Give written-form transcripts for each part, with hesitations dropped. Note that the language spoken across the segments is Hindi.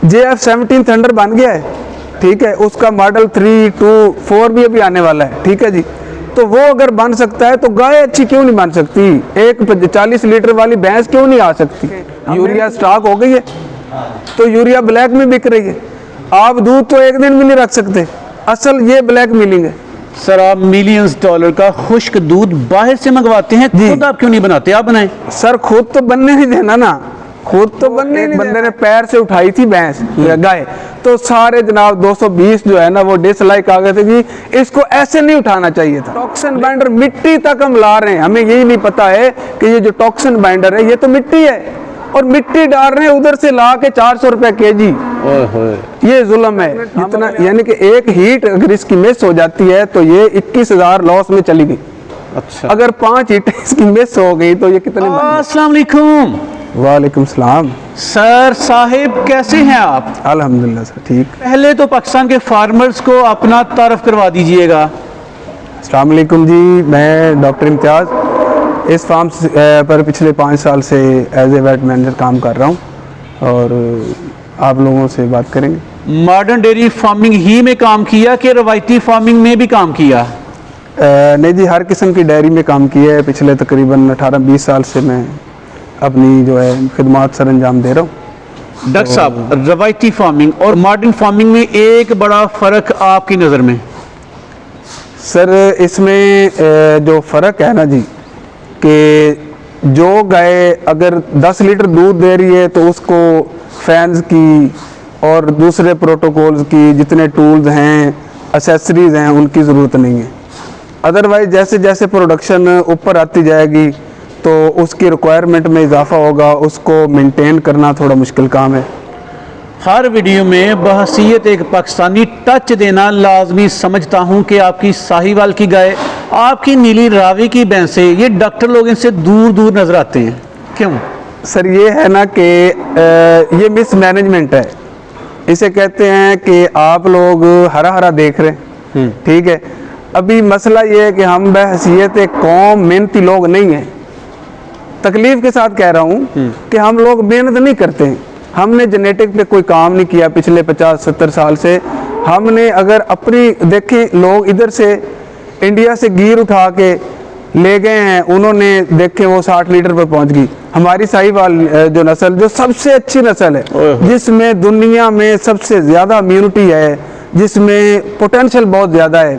JF17 थंडर बन गया है, ठीक है, उसका मॉडल 3, 2, 4 भी अभी आने वाला है, ठीक है जी। तो वो अगर बन सकता है तो गाय अच्छी क्यों नहीं बन सकती? एक 40 लीटर वाली भैंस क्यों नहीं आ सकती? यूरिया स्टॉक हो गई है तो यूरिया ब्लैक में बिक रही है। आप दूध तो एक दिन भी नहीं रख सकते, असल ये ब्लैक मिलिंग है। सर आप मिलियंस डॉलर का खुश्क दूध बाहर से मंगवाते हैं, खुद आप क्यों नहीं बनाते? आप बनाएं। सर खुद तो बनने नहीं देना ना, खुद तो बनने नहीं। बंदे ने पैर से उठाई थी भैंस गाय, तो सारे जनाब 220 जो है ना वो डिसलाइक आ गए थे कि इसको ऐसे नहीं उठाना चाहिए था। टॉक्सिन बाइंडर मिट्टी तक हम ला रहे हैं, हमें यही नहीं पता है कि ये जो टॉक्सिन बाइंडर है ये तो मिट्टी है, और मिट्टी डाल रहे हैं उधर से ला के 400 रुपए केजी। ये जुल्म है जितना, यानी कि एक हीट अगर इसकी मिस हो जाती है तो ये 21,000 लॉस में चली गई। अच्छा, अगर 5 हीट इसकी मिस हो गई तो ये कितने? अस्सलाम वालेकुम। वालेकुम सलाम। सर साहिब कैसे हैं आप? अल्हम्दुलिल्लाह सर ठीक। पहले तो पाकिस्तान के फार्मर्स को अपना तारफ करवा दीजिएगा। अस्सलाम वालेकुम जी, मैं डॉक्टर इम्तियाज़ इस फार्म पर पिछले 5 साल से एज ए वेट मैनेजर काम कर रहा हूँ और आप लोगों से बात करेंगे। मॉडर्न डेयरी फार्मिंग ही में काम किया कि रवायती फार्मिंग में भी काम किया? नहीं जी, हर किस्म की डेयरी में काम किया है। पिछले तकरीबन 18-20 साल से मैं अपनी जो है खिदमात सर अंजाम दे रहा हूँ। डॉक्टर साहब, रवायती फार्मिंग और मॉडर्न फार्मिंग में एक बड़ा फ़र्क आपकी नज़र में? सर इसमें जो फ़र्क है ना जी, कि जो गाय अगर 10 लीटर दूध दे रही है तो उसको फैंस की और दूसरे प्रोटोकॉल्स की जितने टूल्स हैं, एसेसरीज़ हैं, उनकी ज़रूरत नहीं है। अदरवाइज़ जैसे जैसे प्रोडक्शन ऊपर आती जाएगी तो उसकी रिक्वायरमेंट में इजाफा होगा, उसको मेंटेन करना थोड़ा मुश्किल काम है। हर वीडियो में बहसीयत एक पाकिस्तानी टच देना लाजमी समझता हूँ कि आपकी साहिवाल की गाय, आपकी नीली रावी की भैंसें, ये डॉक्टर लोग इनसे दूर दूर नजर आते हैं, क्यों? सर ये है ना कि ये मिस मैनेजमेंट है। इसे कहते हैं कि आप लोग हरा हरा देख रहे हैं, ठीक है। अभी मसला ये है कि हम बहसीयत एक कौम मेहनती लोग नहीं हैं। तकलीफ के साथ कह रहा हूँ कि हम लोग मेहनत नहीं करते हैं। हमने जेनेटिक पे कोई काम नहीं किया पिछले 50-70 साल से। हमने अगर अपनी देखें, लोग इधर से इंडिया से गिर उठा के ले गए हैं, उन्होंने देखे वो 60 लीटर पर पहुंच गई। हमारी साहिवाल जो नस्ल, जो सबसे अच्छी नस्ल है, जिसमें दुनिया में सबसे ज़्यादा इम्यूनिटी है, जिसमें पोटेंशियल बहुत ज़्यादा है,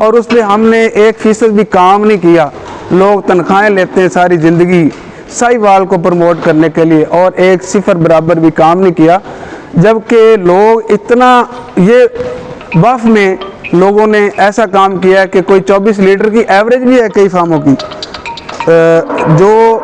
और उस पर हमने 1% भी काम नहीं किया। लोग तनख्वाहें लेते हैं सारी ज़िंदगी साहिवाल को प्रमोट करने के लिए, और 1 सिफर बराबर भी काम नहीं किया। जबकि लोग इतना, ये बफ में लोगों ने ऐसा काम किया है कि कोई 24 लीटर की एवरेज भी है कई फार्मों की, जो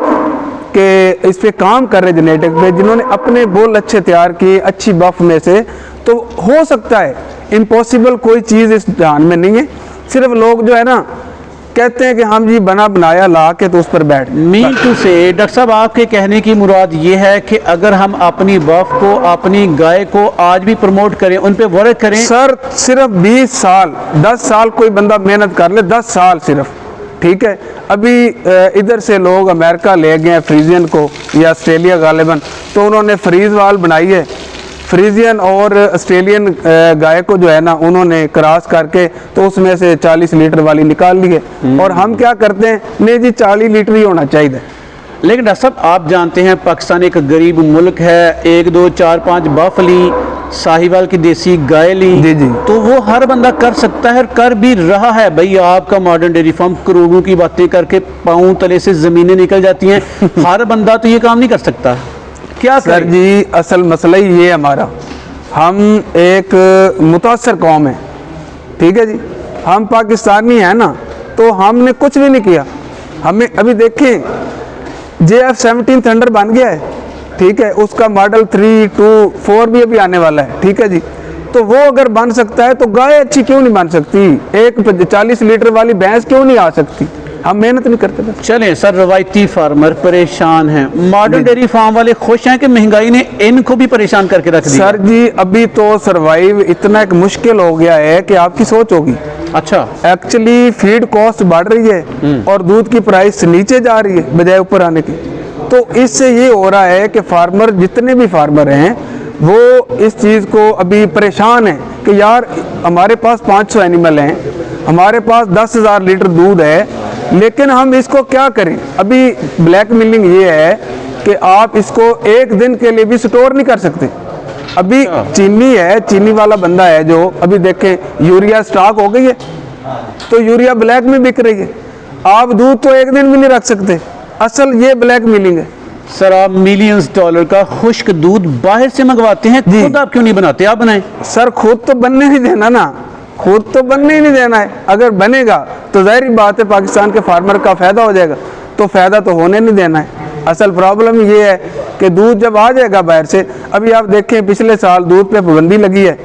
कि इस पे काम कर रहे जेनेटिक पे, जिन्होंने अपने बोल अच्छे तैयार किए अच्छी बफ में से। तो हो सकता है, इम्पॉसिबल कोई चीज़ इस जान में नहीं है। सिर्फ लोग जो है ना कहते हैं कि हम जी बना बनाया ला के तो उस पर बैठ। मीन टू से डॉक्टर साहब, आपके कहने की मुराद ये है कि अगर हम अपनी बफ को, अपनी गाय को आज भी प्रमोट करें, उन पे वर्क करें? सर सिर्फ 20 साल 10 साल कोई बंदा मेहनत कर ले, 10 साल सिर्फ, ठीक है। अभी इधर से लोग अमेरिका ले गए फ्रीजियन को या ऑस्ट्रेलिया गालिबन, तो उन्होंने फ्रीज वाल बनाई है। फ्रीजियन और ऑस्ट्रेलियन गाय को जो है ना उन्होंने क्रॉस करके तो उसमें से 40 लीटर वाली निकाल ली है। और हम क्या करते हैं, नहीं जी 40 लीटर ही होना चाहिए। लेकिन डॉक्टर साहब, आप जानते हैं पाकिस्तान एक गरीब मुल्क है, 1, 2, 4, 5 बफ ली, साहिवाल की देसी गाय ली, जी जी, तो वो हर बंदा कर सकता है, कर भी रहा है। भाई आपका मॉडर्न डेयरी फार्म करोड़ों की बातें करके पाँव तले से ज़मीनें निकल जाती हैं, हर बंदा तो ये काम नहीं कर सकता, क्या सर जी? असल मसला ही ये हमारा, हम एक मुतासर कौम है, ठीक है जी। हम पाकिस्तानी हैं ना, तो हमने कुछ भी नहीं किया। हमें अभी देखें JF17 थंडर बन गया है, ठीक है, उसका मॉडल 3, 2, 4 भी अभी आने वाला है, ठीक है जी। तो वो अगर बन सकता है तो गाय अच्छी क्यों नहीं बन सकती? एक 40 लीटर वाली भैंस क्यों नहीं आ सकती? हम मेहनत नहीं करते बस। चलें सर, रवायती फार्मर परेशान हैं, मॉडर्न डेयरी फार्म वाले खुश हैं कि महंगाई ने इनको भी परेशान करके रख दिया? सर जी अभी तो सरवाइव इतना एक मुश्किल हो गया है कि आपकी सोच होगी। अच्छा, एक्चुअली फीड कॉस्ट बढ़ रही है और दूध की प्राइस नीचे जा रही है बजाय ऊपर आने की। तो इससे ये हो रहा है कि फार्मर, जितने भी फार्मर हैं, वो इस चीज़ को अभी परेशान है कि यार हमारे पास 500 एनिमल हैं, हमारे पास 10,000 लीटर दूध है, लेकिन हम इसको क्या करें। अभी ब्लैक मिलिंग ये है कि आप इसको एक दिन के लिए भी स्टोर नहीं कर सकते। अभी चीनी है, चीनी वाला बंदा है जो अभी देखें यूरिया स्टॉक हो गई है तो यूरिया ब्लैक में बिक रही है। आप दूध तो एक दिन भी नहीं रख सकते, असल ये ब्लैक मिलिंग है। सर आप मिलियंस डॉलर का खुश्क दूध बाहर से मंगवाते हैं, खुद आप क्यों नहीं बनाते? आप बनाएं। सर खुद तो बनने नहीं देना ना, खुद तो बनने ही नहीं देना है। अगर बनेगा तो जाहिर बात है पाकिस्तान के फार्मर का फ़ायदा हो जाएगा, तो फ़ायदा तो होने नहीं देना है। असल प्रॉब्लम ये है कि दूध जब आ जाएगा बाहर से, अभी आप देखें पिछले साल दूध पे पाबंदी लगी है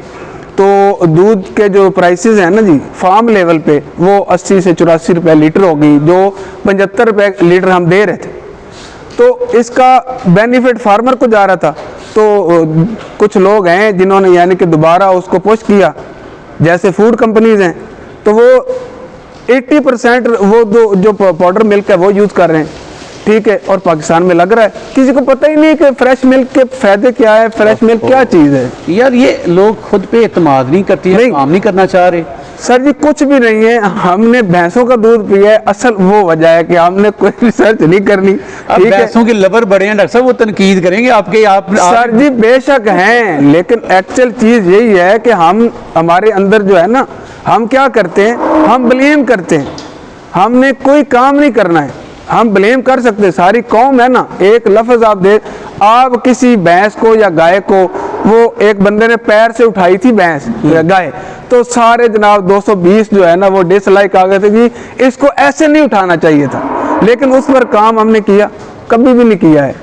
तो दूध के जो प्राइसेस हैं ना जी फार्म लेवल पे वो 80 से 84 रुपये लीटर हो गई, जो 75 रुपये लीटर हम दे रहे थे। तो इसका बेनिफिट फार्मर को जा रहा था। तो कुछ लोग हैं जिन्होंने यानी कि दोबारा उसको पुश किया, जैसे फूड कंपनीज हैं, तो वो 80% वो जो पाउडर मिल्क है वो यूज़ कर रहे हैं, ठीक है, और पाकिस्तान में लग रहा है। किसी को पता ही नहीं कि फ्रेश मिल्क के फ़ायदे क्या है, फ्रेश मिल्क क्या चीज़ है। यार ये लोग खुद पे एतमाद नहीं करती है, काम नहीं करना चाह रहे। सर जी कुछ भी नहीं है, हमने भैंसों का दूध पिया है, असल वो वजह है कि हमने कोई रिसर्च नहीं करनी। ठीक है, भैंसों के लवर बड़े हैं डॉक्टर साहब, वो तनकीद करेंगे आपके। आप सर जी बेशक हैं, लेकिन एक्चुअल चीज़ यही है कि हम हमारे अंदर जो है ना, हम क्या करते हैं, हम ब्लेम करते हैं। हमने कोई काम नहीं करना है, हम ब्लेम कर सकते हैं। सारी कौम है ना, एक लफ्ज़ आप किसी भैंस को या गाय को, वो एक बंदे ने पैर से उठाई थी भैंस या गाय, तो सारे जनाब 220 जो है ना वो डिसलाइक आ गए थे कि इसको ऐसे नहीं उठाना चाहिए था, लेकिन उस पर काम हमने किया? कभी भी नहीं किया है।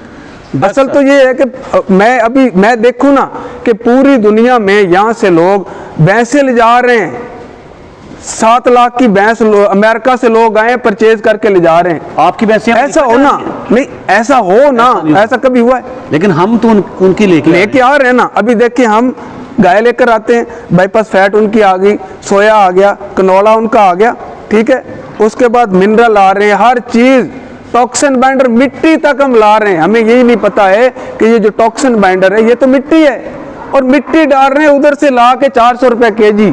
असल तो ये है कि मैं देखूँ ना कि पूरी दुनिया में यहाँ से लोग भैंसें ले जा रहे हैं, 7 लाख की भैंस अमेरिका से लोग आए परचेज करके ले जा रहे हैं। आपकी भैंसें ऐसा हो ना, नहीं ऐसा हो ना, ऐसा कभी हुआ है? लेकिन हम तो उनकी लेके आ रहे हैं ना। अभी देखिए हम गाय लेकर आते हैं, बाईपास फैट उनकी आ गई, सोया आ गया, कनोला उनका आ गया, ठीक है, उसके बाद मिनरल आ रहे हैं, हर चीज़, टॉक्सिन बाइंडर, मिट्टी तक हम ला रहे हैं। हमें यही नहीं पता है कि ये जो टॉक्सिन बाइंडर है ये तो मिट्टी है, और मिट्टी डाल रहे हैं उधर से ला के 400 रुपये केजी।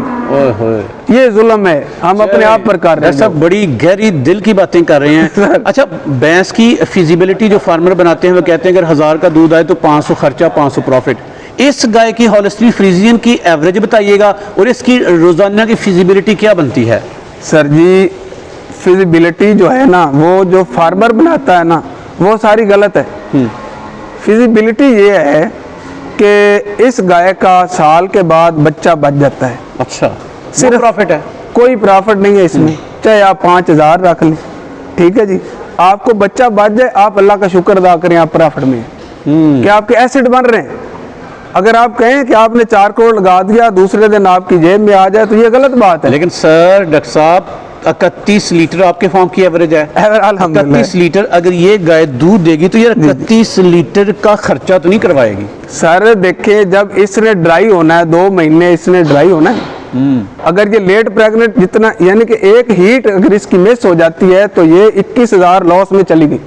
ये जुल्म है, हम अपने आप पर कर रहे हैं। सब बड़ी गहरी दिल की बातें कर रहे हैं। अच्छा, भैंस की फिजिबिलिटी जो फार्मर बनाते हैं वो कहते हैं अगर 1000 का दूध आए तो 500 खर्चा, 500 प्रॉफिट। इस गाय की हॉलिस्टीन फ्रीजियन की एवरेज बताइएगा, और इसकी रोजाना की फिजिबिलिटी क्या बनती है? सर जी फिजिबिलिटी जो है ना, वो जो फार्मर बनाता है ना, वो सारी गलत है। फिजिबिलिटी ये है कि इस गाय का साल के बाद बच्चा बच जाता है। अच्छा, सिर्फ प्रॉफिट है? कोई प्रॉफिट नहीं है इसमें, चाहे आप 5000 रख लें, ठीक है जी, आपको बच्चा बच जाए, आप अल्लाह का शुक्र अदा करें, आप प्रॉफिट में हैं। कि आपके एसिड बन रहे हैं। अगर आप कहें कि आपने 4 करोड़ लगा दिया, दूसरे दिन आपकी जेब में आ जाए, तो ये गलत बात है। लेकिन सर डॉक्टर साहब 31 लीटर आपके फार्म की एवरेज है। 31 लीटर अगर ये गाय दूध देगी तो ये 31 लीटर का खर्चा तो नहीं करवाएगी? सर देखिए, जब इसने ड्राई होना है, 2 महीने इसने ड्राई होना है। अगर ये लेट प्रेग्नेंट जितना, यानी कि एक हीट अगर इसकी मिस हो जाती है तो ये 21,000 लॉस में चली गई।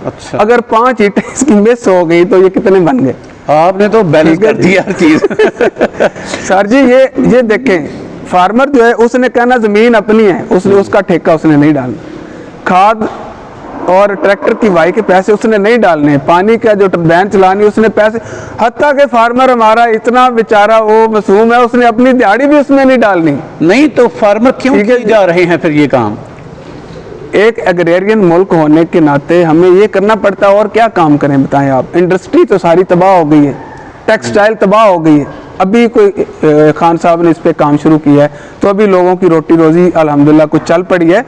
अच्छा, अगर 5 हीट इसकी मिस हो गई तो ये कितने बन गए? आपने तो बैलेंस कर दिया हर चीज। सर जी ये देखें, फार्मर जो है उसने कहना ज़मीन अपनी है, उसने उसका ठेका उसने नहीं डालना, खाद और ट्रैक्टर की वाई के पैसे उसने नहीं डालने, पानी का जो टर्बाइन चलानी उसने पैसे, हत्ता के फार्मर हमारा इतना बेचारा वो मासूम है, उसने अपनी दिहाड़ी भी उसमें नहीं डालनी। नहीं तो फार्मर क्यों किए जा रहे हैं फिर ये काम? एक एग्रेरियन मुल्क होने के नाते हमें ये करना पड़ता है, और क्या काम करें बताएं आप। इंडस्ट्री तो सारी तबाह हो गई है, टेक्सटाइल तबाह हो गई है। अभी कोई खान साहब ने इस पे काम शुरू किया है, तो अभी लोगों की रोटी रोजी अल्हम्दुलिल्लाह कुछ चल पड़ी है।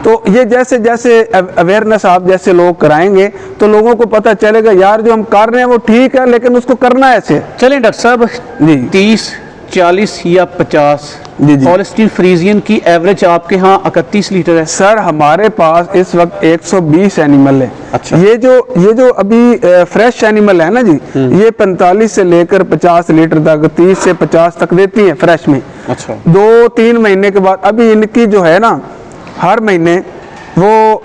तो ये जैसे जैसे अवेयरनेस आप जैसे लोग कराएंगे तो लोगों को पता चलेगा यार जो हम कर रहे हैं वो ठीक है, लेकिन उसको करना ऐसे। चलें डॉक्टर साहब जी, 30, 40 या 50 हॉलिस्टीन फ्रीजियन की एवरेज आपके यहाँ 31 लीटर है? सर हमारे पास इस वक्त 120 एनिमल है। अच्छा, ये जो अभी फ्रेश एनिमल है ना जी, ये 45 से लेकर 50 लीटर तक, 30 से 50 तक देती है फ्रेश में। अच्छा, 2-3 महीने के बाद अभी इनकी जो है ना, हर महीने वो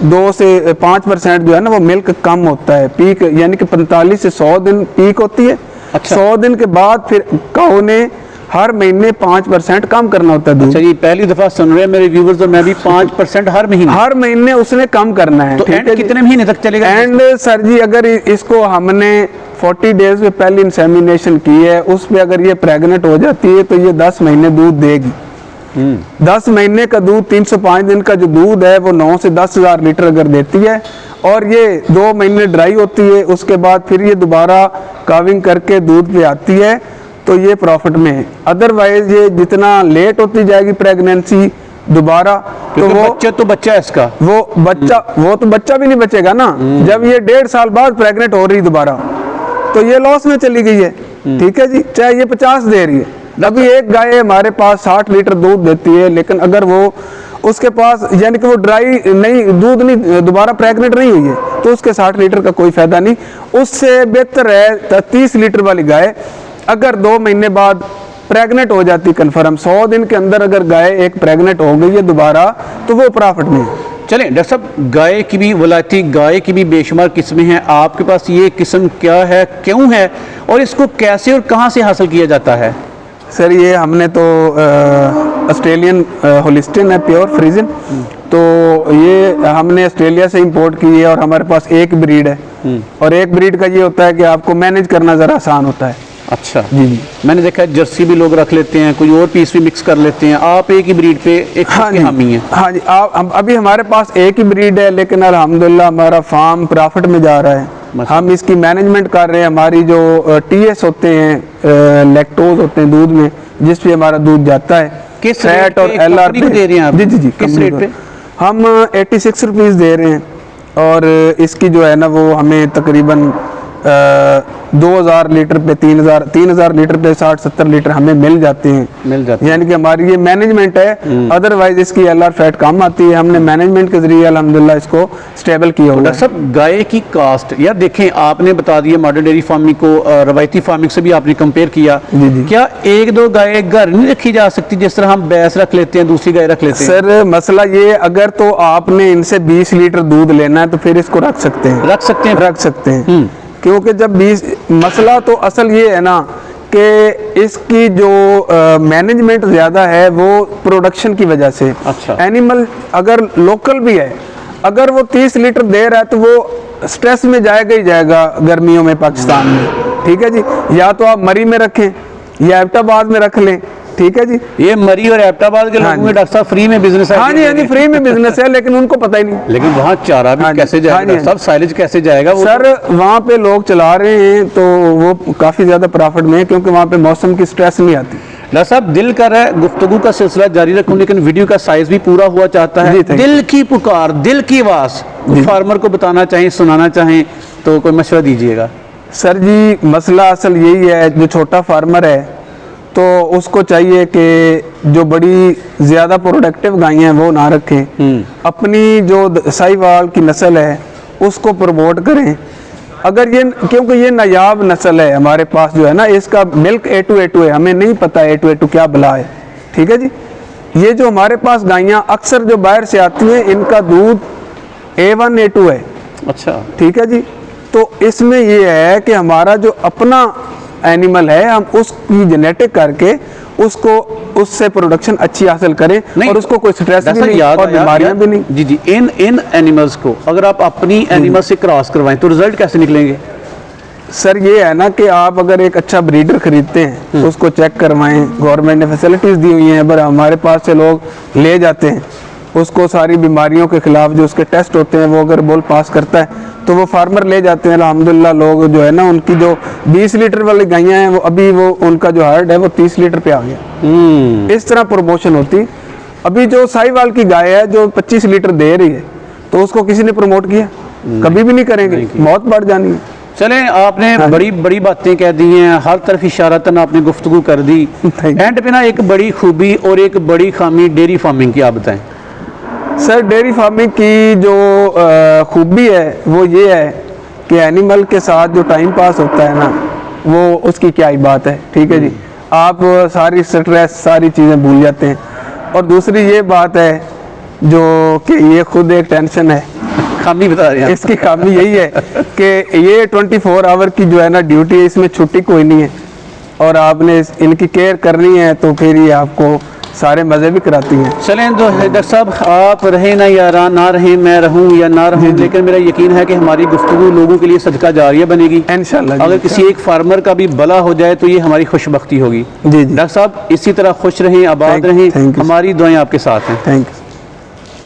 2 से 5% जो है ना वो मिल्क कम होता है। पीक यानी कि 45 से 100 दिन पीक होती है, अच्छा। 100 दिन के बाद फिर काऊ ने हर महीने 5% कम करना होता है दूध। अच्छा, ये पहली दफा सुन रहे हैं मेरे व्यूवर्स और मैं भी। 5% हर महीने उसने कम करना है। तो ठीक एंड है जी? कितने महीने तक चलेगा? एंड सर जी, अगर इसको हमने 40 डेज में पहले इंसेमिनेशन की है, उस पे अगर ये प्रेग्नेंट हो जाती है तो ये 10 महीने दूध देगी। 10 महीने का दूध, 305 दिन का जो दूध है वो 9 से 10 हज़ार लीटर अगर देती है, और ये 2 महीने ड्राई होती है, उसके बाद फिर ये दोबारा काविंग करके दूध पे आती है, तो ये प्रॉफिट में है। अदरवाइज ये जितना लेट होती जाएगी प्रेगनेंसी दोबारा, तो वो बच्चा है इसका, वो तो बच्चा भी नहीं बचेगा ना। जब ये 1.5 साल बाद प्रेग्नेंट हो रही दोबारा, तो ये लॉस में चली गई है। ठीक है जी, चाहे ये 50 दे रही है। अभी एक गाय हमारे पास 60 लीटर दूध देती है, लेकिन अगर वो उसके पास यानी कि वो ड्राई नहीं, दूध नहीं, दोबारा प्रेग्नेंट नहीं हुई है, तो उसके 60 लीटर का कोई फायदा नहीं। उससे बेहतर है 30 लीटर वाली गाय अगर 2 महीने बाद प्रेग्नेंट हो जाती कंफर्म, 100 दिन के अंदर अगर गाय एक प्रेग्नेंट हो गई है दोबारा, तो वो प्रॉफिट में है। चलें डॉक्टर साहब, गाय की भी वलायती, गाय की भी बेशुमार किस्में हैं। आपके पास ये किस्म क्या है, क्यों है, और इसको कैसे और कहाँ से हासिल किया जाता है? सर ये हमने तो ऑस्ट्रेलियन होलिस्टिन है, प्योर फ्रीजन, तो ये हमने ऑस्ट्रेलिया से इंपोर्ट की है, और हमारे पास एक ब्रीड है, और एक ब्रीड का ये होता है कि आपको मैनेज करना ज़रा आसान होता है। अच्छा जी जी, मैंने देखा है जर्सी भी लोग रख लेते हैं, कोई और पीस भी मिक्स कर लेते हैं, आप एक ही ब्रीड पे एक हामी है? हाँ जी, अभी हमारे पास एक ही ब्रीड है, लेकिन अल्हम्दुलिल्लाह हमारा फार्म प्रॉफिट में जा रहा है। हम इसकी मैनेजमेंट कर रहे हैं। हमारी जो टीएस होते हैं, लैक्टोज होते हैं दूध में, जिस पे हमारा दूध जाता है, किस फैट और एलआर पे दे रहे हैं आप? जी जी जी, किस रेट पे? हम 86 रुपीज़ दे रहे हैं, और इसकी जो है ना वो हमें तकरीबन 2000 लीटर पे 3000 लीटर पे 60-70 लीटर हमें मिल जाते हैं, यानी कि हमारी ये मैनेजमेंट है। अदरवाइज इसकी एलआर फैट कम आती है, हमने मैनेजमेंट के जरिए अल्हम्दुलिल्लाह इसको स्टेबल किया हुआ है। डॉक्टर साहब, गाय की कास्ट यार देखें, आपने बता दिया मॉडर्न डेयरी फार्मिंग को रवायती फार्मिंग से भी आपने कंपेयर किया। जी जी। क्या एक दो गाय घर नहीं रखी जा सकती, जिस तरह हम भैंस रख लेते हैं, दूसरी गाय रख लेते हैं? सर मसला ये, अगर तो आपने इनसे 20 लीटर दूध लेना है तो फिर इसको रख सकते हैं, क्योंकि जब 20, मसला तो असल ये है ना कि इसकी जो मैनेजमेंट ज़्यादा है वो प्रोडक्शन की वजह से। अच्छा। एनिमल अगर लोकल भी है, अगर वो 30 लीटर दे रहा है तो वो स्ट्रेस में जाएगा ही जाएगा गर्मियों में पाकिस्तान में। ठीक है जी, या तो आप मरी में रखें या एबटाबाद में रख लें। ठीक है जी, ये मरी और एबटाबाद के लोगों में डॉक्टर साहब फ्री में बिजनेस है। हाँ जी, फ्री में बिजनेस है, लेकिन उनको पता ही नहीं। लेकिन वहाँ चारा भी कैसे जाएगा सब, साइलेज कैसे जाएगा वो? सर वहाँ पे लोग चला रहे हैं तो वो काफ़ी ज़्यादा प्रॉफिट में है, क्योंकि वहाँ पे मौसम की स्ट्रेस नहीं आती। डॉक्टर साहब, दिल कर रहा है गुफ्तगू का सिलसिला जारी रखूं, लेकिन वीडियो का साइज भी पूरा हुआ चाहता है। दिल की पुकार, दिल की आवाज़ फार्मर को बताना चाहें, सुनाना चाहें तो कोई मशवरा दीजिएगा। सर जी, मसला असल यही है, जो छोटा फार्मर है तो उसको चाहिए कि जो बड़ी ज़्यादा प्रोडक्टिव गायें हैं वो ना रखें, अपनी जो साहिवाल की नस्ल है उसको प्रमोट करें। अगर ये, क्योंकि ये नायाब नस्ल है हमारे पास जो है ना, इसका मिल्क A2A2 है, हमें नहीं पता A2A2 क्या बला है। ठीक है जी, ये जो हमारे पास गायें अक्सर जो बाहर से आती हैं, इनका दूध A1 A2 है। अच्छा। ठीक है जी, तो इसमें ये है कि हमारा जो अपना एनिमल है, हम उसकी जेनेटिक करके उसको, उससे प्रोडक्शन अच्छी हासिल करें, और उसको कोई स्ट्रेस भी नहीं और बीमारियां भी नहीं। जी जी, इन एनिमल्स को अगर आप अपनी एनिमल से क्रॉस करवाएं तो रिजल्ट कैसे निकलेंगे? सर ये है ना कि आप अगर एक अच्छा ब्रीडर खरीदते हैं, उसको चेक करवाएं, गवर्नमेंट ने फैसिलिटीज़ दी हुई हैं, पर हमारे पास से लोग ले जाते हैं, उसको सारी बीमारियों के खिलाफ जो उसके टेस्ट होते हैं वो अगर बोल पास करता है तो वो फार्मर ले जाते हैं। अल्हम्दुलिल्लाह लोग जो है ना, उनकी जो 20 लीटर वाली गायें हैं वो अभी वो उनका जो हार्ड है वो 30 लीटर पे आ गया। इस तरह प्रमोशन होती। अभी जो साहिवाल की गाय है जो 25 लीटर दे रही है, तो उसको किसी ने प्रमोट किया? कभी भी नहीं करेंगे, मौत बढ़ जानी है। चलें, आपने बड़ी बड़ी बातें कह दी हैं, हर तरफ इशारतन आपने गुफ्तगू कर दी। एंड पे ना एक बड़ी खूबी और एक बड़ी खामी डेयरी फार्मिंग की आप बताएं। सर डेयरी फार्मिंग की जो खूबी है वो ये है कि एनिमल के साथ जो टाइम पास होता है ना, वो उसकी क्या ही बात है। ठीक है जी, आप सारी स्ट्रेस सारी चीज़ें भूल जाते हैं। और दूसरी ये बात है जो कि ये खुद एक टेंशन है खामी बता रहे हैं। इसकी खामी यही है कि ये 24 आवर की जो है ना ड्यूटी है, इसमें छुट्टी कोई नहीं है और आपने इनकी केयर करनी है तो फिर ये आपको सारे मज़े भी कराती हैं। चलें तो डॉक्टर साहब, आप रहे ना या ना रहें, मैं रहूं या ना रहूं, लेकिन मेरा यकीन है कि हमारी गुफ्तगू लोगों के लिए सदका जारिया बनेगी इंशाल्लाह। अगर किसी एक फार्मर का भी भला हो जाए तो ये हमारी खुशबख्ती होगी। जी जी, डॉक्टर साहब इसी तरह खुश रहें, आबाद रहें, थैंक यू। हमारी दुआएं आपके साथ हैं। Thank you.